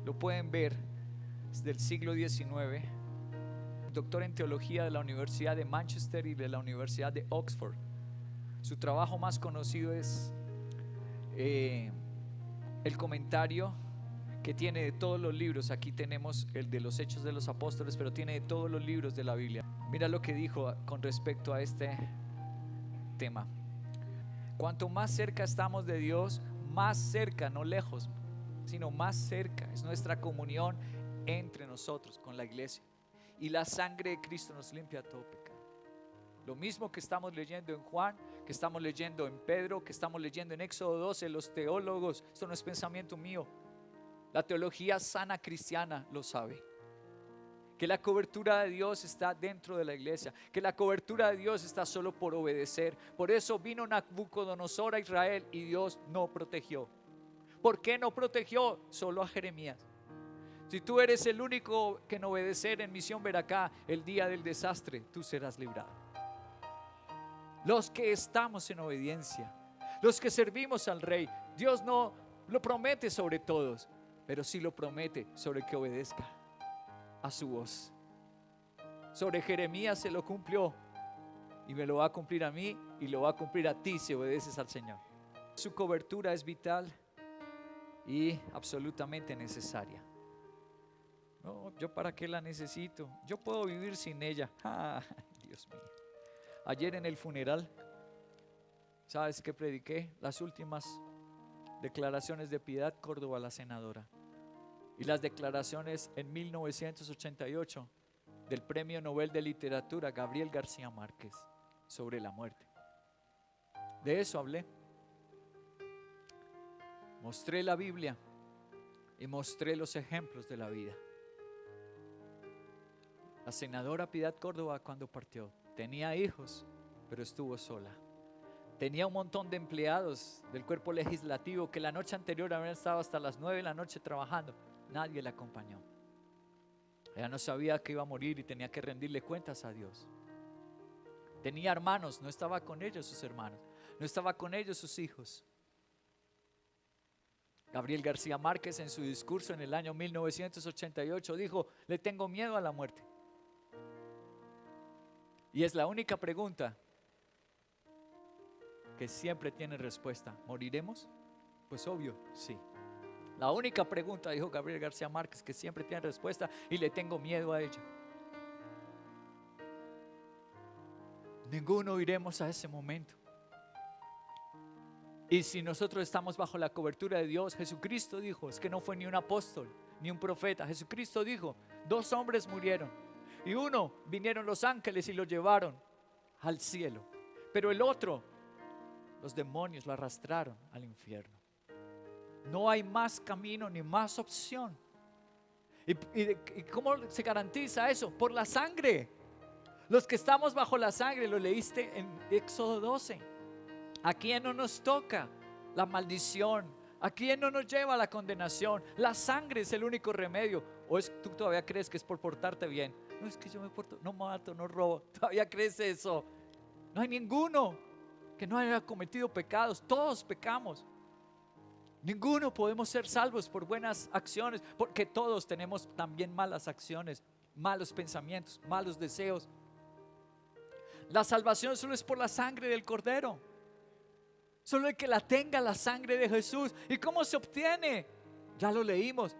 lo pueden ver, es del siglo XIX, doctor en teología de la Universidad de Manchester y de la Universidad de Oxford. Su trabajo más conocido es el comentario que tiene de todos los libros. Aquí tenemos el de los Hechos de los Apóstoles, pero tiene de todos los libros de la Biblia. Mira lo que dijo con respecto a este tema. Cuanto más cerca estamos de Dios, más cerca, no lejos, sino más cerca es nuestra comunión entre nosotros con la iglesia. Y la sangre de Cristo nos limpia todo pecado. Lo mismo que estamos leyendo en Juan, que estamos leyendo en Pedro, que estamos leyendo en Éxodo 12, los teólogos, esto no es pensamiento mío. La teología sana cristiana lo sabe. Que la cobertura de Dios está dentro de la iglesia, que la cobertura de Dios está solo por obedecer. Por eso vino Nabucodonosor a Israel y Dios no protegió. ¿Por qué no protegió? Solo a Jeremías. Si tú eres el único que en obedecer en Misión Veracá, el día del desastre, tú serás librado. Los que estamos en obediencia, los que servimos al Rey, Dios no lo promete sobre todos, pero sí lo promete sobre el que obedezca a su voz. Sobre Jeremías se lo cumplió y me lo va a cumplir a mí y lo va a cumplir a ti si obedeces al Señor. Su cobertura es vital y absolutamente necesaria. No, yo para qué la necesito, yo puedo vivir sin ella. Ay, Dios mío. Ayer en el funeral, ¿sabes qué prediqué? Las últimas declaraciones de Piedad Córdoba, la senadora, y las declaraciones en 1988 del Premio Nobel de Literatura Gabriel García Márquez sobre la muerte. De eso hablé. Mostré la Biblia y mostré los ejemplos de la vida. La senadora Piedad Córdoba, cuando partió, tenía hijos, pero estuvo sola. Tenía un montón de empleados del cuerpo legislativo que la noche anterior habían estado hasta las 9 de la noche trabajando. Nadie la acompañó. Ella no sabía que iba a morir y tenía que rendirle cuentas a Dios. Tenía hermanos, no estaba con ellos sus hermanos, no estaba con ellos sus hijos. Gabriel García Márquez en su discurso en el año 1988 dijo: le tengo miedo a la muerte. Y es la única pregunta que siempre tiene respuesta. ¿Moriremos? Pues obvio, sí. La única pregunta, dijo Gabriel García Márquez, que siempre tiene respuesta, y le tengo miedo a ella. Ninguno iremos a ese momento. Y si nosotros estamos bajo la cobertura de Dios, Jesucristo dijo, es que no fue ni un apóstol, ni un profeta. Jesucristo dijo, 2 hombres murieron. Y uno, vinieron los ángeles y lo llevaron al cielo. Pero el otro, los demonios lo arrastraron al infierno. No hay más camino ni más opción. ¿Y cómo se garantiza eso? Por la sangre. Los que estamos bajo la sangre, lo leíste en Éxodo 12. ¿A quién no nos toca la maldición? ¿A quién no nos lleva la condenación? La sangre es el único remedio. ¿O es tú todavía crees que es por portarte bien? No, es que yo me porto, no mato, no robo. ¿Todavía crees eso? No hay ninguno que no haya cometido pecados. Todos pecamos. Ninguno podemos ser salvos por buenas acciones, porque todos tenemos también malas acciones, malos pensamientos, malos deseos. La salvación solo es por la sangre del Cordero. Solo el que la tenga, la sangre de Jesús. ¿Y cómo se obtiene? Ya lo leímos.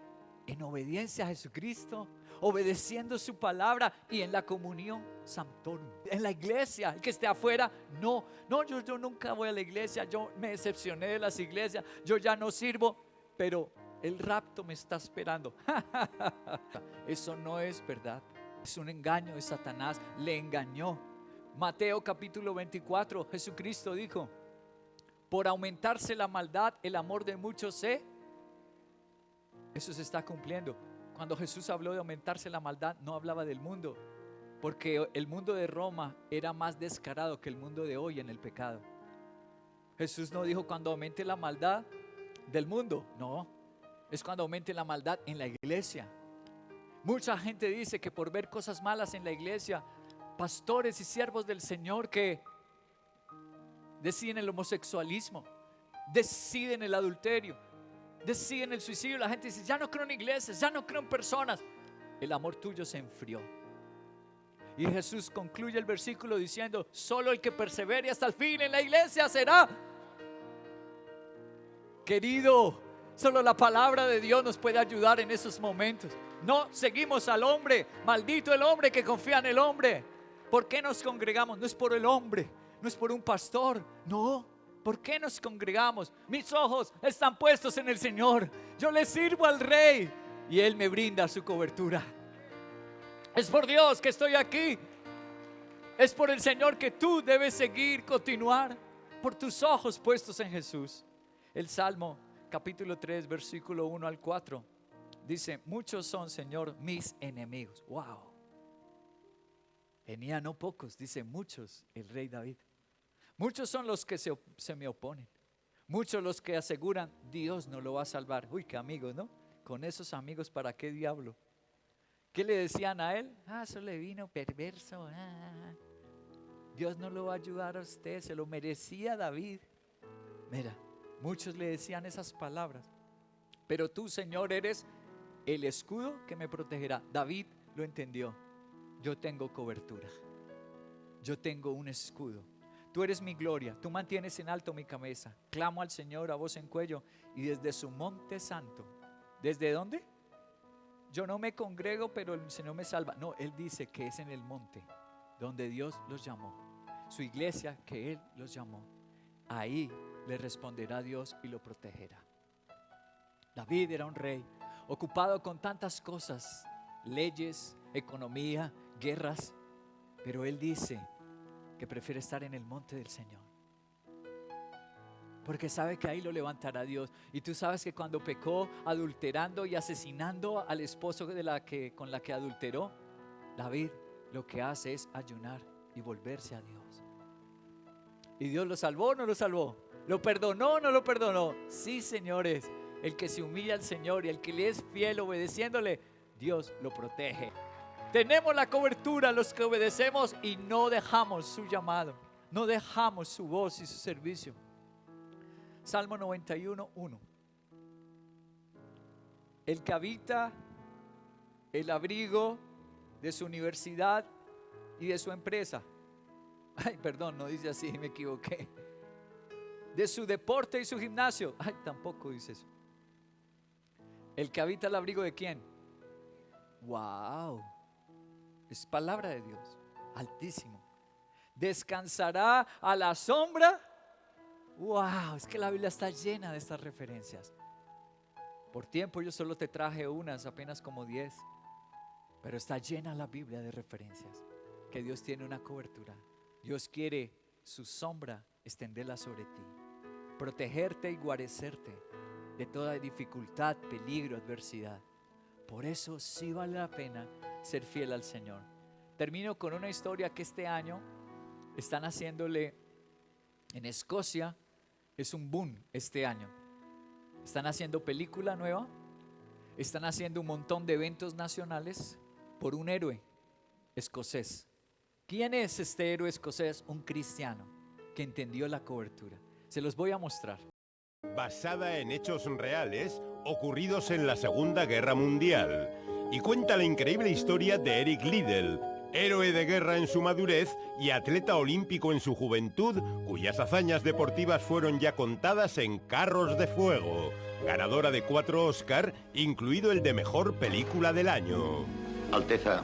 En obediencia a Jesucristo, obedeciendo su palabra y en la comunión sanctorum. En la iglesia, el que esté afuera, no, yo nunca voy a la iglesia, yo me decepcioné de las iglesias, yo ya no sirvo, pero el rapto me está esperando. Eso no es verdad, es un engaño de Satanás, le engañó. Mateo capítulo 24, Jesucristo dijo, por aumentarse la maldad, el amor de muchos eso se está cumpliendo. Cuando Jesús habló de aumentarse la maldad, no hablaba del mundo, porque el mundo de Roma era más descarado que el mundo de hoy en el pecado. Jesús no dijo cuando aumente la maldad del mundo, no, es cuando aumente la maldad en la iglesia. Mucha gente dice que por ver cosas malas en la iglesia, pastores y siervos del Señor que deciden el homosexualismo, deciden el adulterio, deciden el suicidio, la gente dice, ya no creo en iglesias, ya no creo en personas. El amor tuyo se enfrió. Y Jesús concluye el versículo diciendo, solo el que persevere hasta el fin en la iglesia será. Querido, solo la palabra de Dios nos puede ayudar en esos momentos. No seguimos al hombre. Maldito el hombre que confía en el hombre. ¿Por qué nos congregamos? No es por el hombre, no es por un pastor, no. ¿Por qué nos congregamos? Mis ojos están puestos en el Señor. Yo le sirvo al Rey y Él me brinda su cobertura. Es por Dios que estoy aquí. Es por el Señor que tú debes seguir, continuar, por tus ojos puestos en Jesús. El Salmo capítulo 3 versículo 1 al 4 dice: muchos son, Señor, mis enemigos. Wow. Tenía no pocos, dice muchos el rey David. Muchos son los que se me oponen. Muchos los que aseguran Dios no lo va a salvar. Uy, qué amigos, ¿no? Con esos amigos, ¿para qué diablo? ¿Qué le decían a él? Eso le vino perverso. Dios no lo va a ayudar a usted, se lo merecía David. Mira, muchos le decían esas palabras. Pero tú, Señor, eres el escudo que me protegerá. David lo entendió. Yo tengo cobertura. Yo tengo un escudo. Tú eres mi gloria. Tú mantienes en alto mi cabeza. Clamo al Señor a voz en cuello y desde su monte santo. ¿Desde dónde? Yo no me congrego, pero el Señor me salva. No, Él dice que es en el monte donde Dios los llamó. Su iglesia que Él los llamó. Ahí le responderá Dios y lo protegerá. David era un rey ocupado con tantas cosas, leyes, economía, guerras, pero él dice que prefiere estar en el monte del Señor, porque sabe que ahí lo levantará Dios. Y tú sabes que cuando pecó adulterando y asesinando al esposo con la que adulteró, David lo que hace es ayunar y volverse a Dios. ¿Y Dios lo salvó o no lo salvó? ¿Lo perdonó o no lo perdonó? Sí, señores, el que se humilla al Señor y el que le es fiel obedeciéndole, Dios lo protege. Tenemos la cobertura los que obedecemos y no dejamos su llamado, no dejamos su voz y su servicio. Salmo 91, 1. El que habita el abrigo de su universidad y de su empresa. Ay, perdón, no dice así, me equivoqué. De su deporte y su gimnasio. Ay, tampoco dice eso. El que habita el abrigo de ¿quién? Wow. Es palabra de Dios, altísimo. Descansará a la sombra. Wow, es que la Biblia está llena de estas referencias. Por tiempo yo solo te traje unas, apenas como 10. Pero está llena la Biblia de referencias. Que Dios tiene una cobertura. Dios quiere su sombra extenderla sobre ti. Protegerte y guarecerte de toda dificultad, peligro, adversidad. Por eso sí vale la pena ser fiel al Señor. Termino con una historia que este año están haciéndole en Escocia. Es un boom este año. Están haciendo película nueva. Están haciendo un montón de eventos nacionales por un héroe escocés. ¿Quién es este héroe escocés? Un cristiano que entendió la cobertura. Se los voy a mostrar. Basada en hechos reales ocurridos en la Segunda Guerra Mundial, y cuenta la increíble historia de Eric Liddell, héroe de guerra en su madurez y atleta olímpico en su juventud, cuyas hazañas deportivas fueron ya contadas en Carros de Fuego, ganadora de 4 Oscar, incluido el de Mejor Película del Año. Alteza,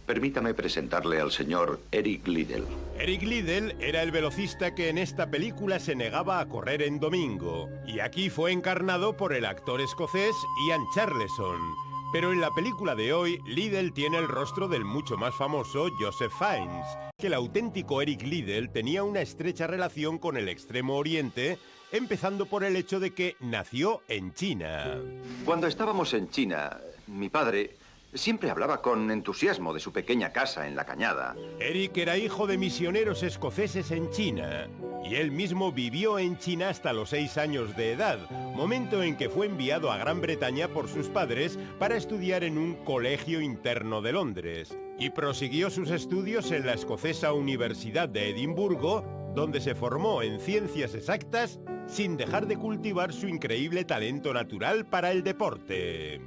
permítame presentarle al señor Eric Liddell. Eric Liddell era el velocista que en esta película se negaba a correr en domingo, y aquí fue encarnado por el actor escocés Ian Charleson. Pero en la película de hoy, Liddell tiene el rostro del mucho más famoso Joseph Fiennes, que el auténtico Eric Liddell tenía una estrecha relación con el Extremo Oriente, empezando por el hecho de que nació en China. Cuando estábamos en China, mi padre siempre hablaba con entusiasmo de su pequeña casa en la cañada. Eric era hijo de misioneros escoceses en China, y él mismo vivió en China hasta los 6 años de edad, momento en que fue enviado a Gran Bretaña por sus padres para estudiar en un colegio interno de Londres, y prosiguió sus estudios en la escocesa Universidad de Edimburgo, donde se formó en ciencias exactas sin dejar de cultivar su increíble talento natural para el deporte.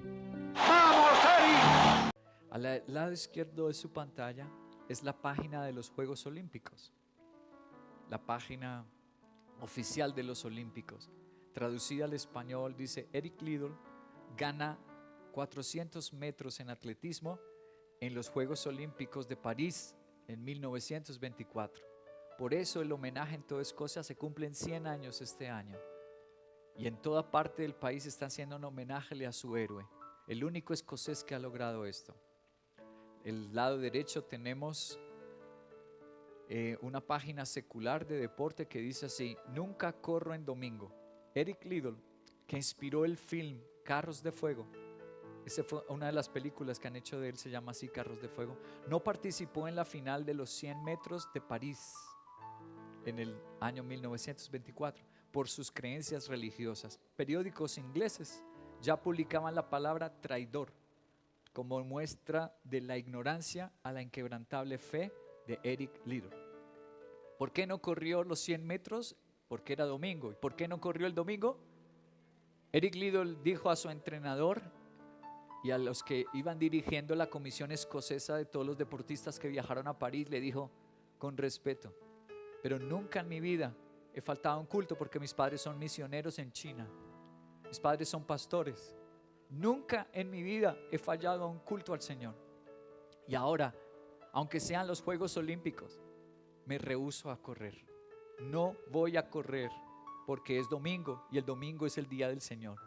Al lado izquierdo de su pantalla es la página de los Juegos Olímpicos, la página oficial de los Olímpicos. traducida al español, dice: Eric Liddell gana 400 metros en atletismo en los Juegos Olímpicos de París en 1924. Por eso el homenaje en toda Escocia se cumplen 100 años este año. Y en toda parte del país están haciendo un homenaje a su héroe, el único escocés que ha logrado esto. El lado derecho tenemos una página secular de deporte que dice así: nunca corro en domingo. Eric Liddell, que inspiró el film Carros de Fuego, esa fue una de las películas que han hecho de él, se llama así, Carros de Fuego, no participó en la final de los 100 metros de París en el año 1924 por sus creencias religiosas. Periódicos ingleses ya publicaban la palabra traidor como muestra de la ignorancia a la inquebrantable fe de Eric Liddell. ¿Por qué no corrió los 100 metros? Porque era domingo. ¿Y por qué no corrió el domingo? Eric Liddell dijo a su entrenador y a los que iban dirigiendo la comisión escocesa de todos los deportistas que viajaron a París, le dijo con respeto: pero nunca en mi vida he faltado a un culto, porque mis padres son misioneros en China, mis padres son pastores. Nunca en mi vida he fallado a un culto al Señor. Y ahora, aunque sean los Juegos Olímpicos, me rehúso a correr. No voy a correr porque es domingo y el domingo es el día del Señor.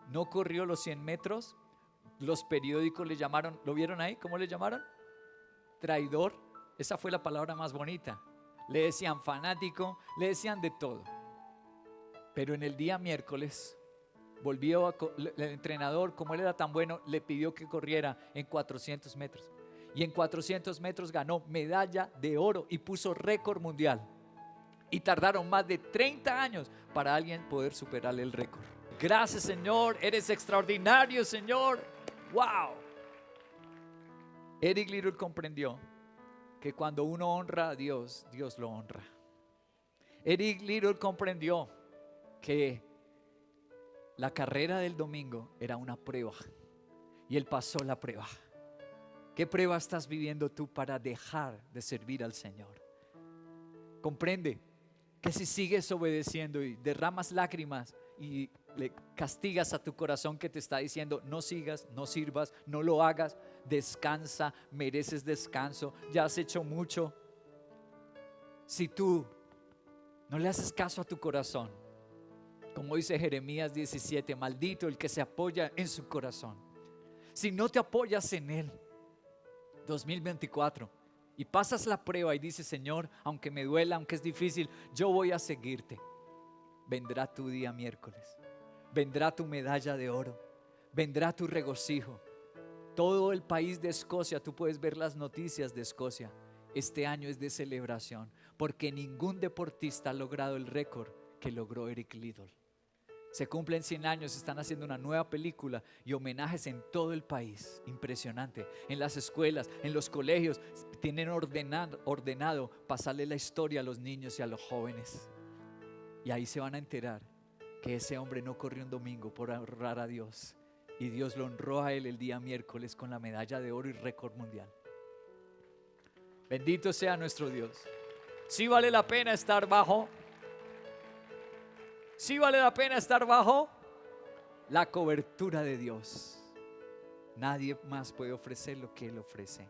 No corrió los 100 metros. Los periódicos le llamaron, ¿lo vieron ahí? ¿Cómo le llamaron? Traidor. Esa fue la palabra más bonita. Le decían fanático, le decían de todo. Pero en el día miércoles volvió el entrenador, como él era tan bueno, le pidió que corriera en 400 metros. Y en 400 metros ganó medalla de oro y puso récord mundial. Y tardaron más de 30 años para alguien poder superar el récord. Gracias, Señor, eres extraordinario, Señor. ¡Wow! Eric Liddell comprendió que cuando uno honra a Dios, Dios lo honra. Eric Liddell comprendió que la carrera del domingo era una prueba y él pasó la prueba. ¿Qué prueba estás viviendo tú para dejar de servir al Señor? Comprende que si sigues obedeciendo y derramas lágrimas y le castigas a tu corazón que te está diciendo: no sigas, no sirvas, no lo hagas, descansa, mereces descanso, ya has hecho mucho. Si tú no le haces caso a tu corazón, como dice Jeremías 17, maldito el que se apoya en su corazón. Si no te apoyas en él, 2024, y pasas la prueba y dices: Señor, aunque me duela, aunque es difícil, yo voy a seguirte. Vendrá tu día miércoles, vendrá tu medalla de oro, vendrá tu regocijo. Todo el país de Escocia, tú puedes ver las noticias de Escocia. Este año es de celebración, porque ningún deportista ha logrado el récord que logró Eric Liddell. Se cumplen 100 años, están haciendo una nueva película y homenajes en todo el país. Impresionante. En las escuelas, en los colegios, tienen ordenado pasarle la historia a los niños y a los jóvenes. Y ahí se van a enterar que ese hombre no corrió un domingo por honrar a Dios. Y Dios lo honró a él el día miércoles con la medalla de oro y récord mundial. Bendito sea nuestro Dios. Sí vale la pena estar bajo. Sí vale la pena estar bajo la cobertura de Dios. Nadie más puede ofrecer lo que Él ofrece.